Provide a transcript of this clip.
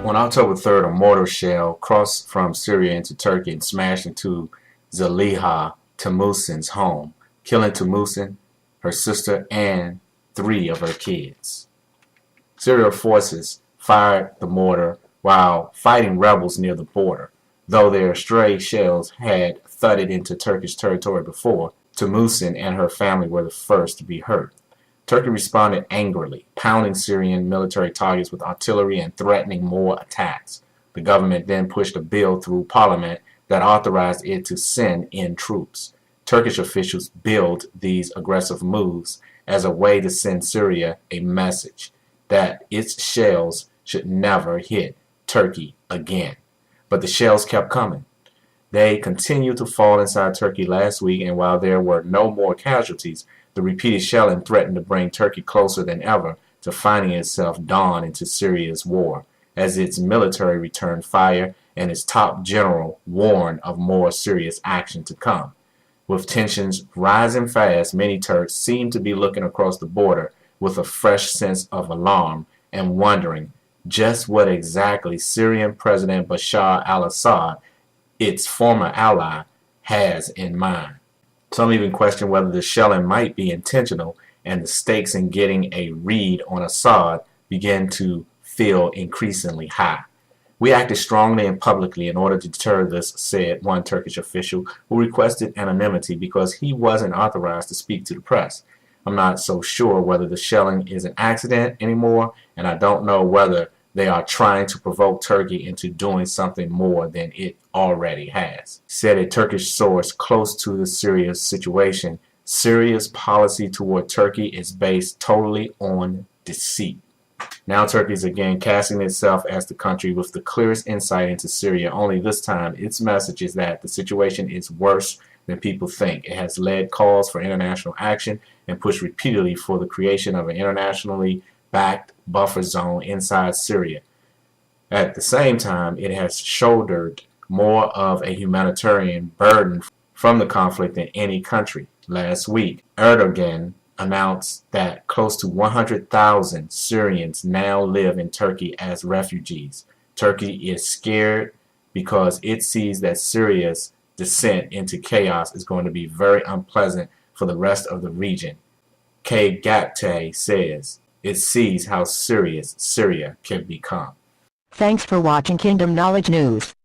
On October 3rd, a mortar shell crossed from Syria into Turkey and smashed into Zaliha Tamusin's home, killing Tamusin, her sister, and 3 of her kids. Syrian forces fired the mortar while fighting rebels near the border. Though their stray shells had thudded into Turkish territory before, Tamusin and her family were the first to be hurt. Turkey responded angrily, pounding Syrian military targets with artillery and threatening more attacks. The government then pushed a bill through parliament that authorized it to send in troops. Turkish officials billed these aggressive moves as a way to send Syria a message that its shells should never hit Turkey again. But the shells kept coming. They continued to fall inside Turkey last week, and while there were no more casualties, the repeated shelling threatened to bring Turkey closer than ever to finding itself drawn into Syria's war, as its military returned fire and its top general warned of more serious action to come. With tensions rising fast, many Turks seem to be looking across the border with a fresh sense of alarm and wondering just what exactly Syrian President Bashar al-Assad, its former ally, has in mind. Some even question whether the shelling might be intentional, and the stakes in getting a read on Assad begin to feel increasingly high. We acted strongly and publicly in order to deter this, said one Turkish official who requested anonymity because he wasn't authorized to speak to the press. I'm not so sure whether the shelling is an accident anymore, and I don't know whether they are trying to provoke Turkey into doing something more than it already has, said a Turkish source close to the Syria situation. Syria's policy toward Turkey is based totally on deceit. Now Turkey is again casting itself as the country with the clearest insight into Syria, only this time its message is that the situation is worse than people think. It has led calls for international action and pushed repeatedly for the creation of an internationally backed buffer zone inside Syria. At the same time, it has shouldered more of a humanitarian burden from the conflict than any country. Last week, Erdogan announced that close to 100,000 Syrians now live in Turkey as refugees. Turkey is scared because it sees that Syria's descent into chaos is going to be very unpleasant for the rest of the region. Kay Gapte says it sees how serious Syria can become. Thanks for watching Kingdom Knowledge News.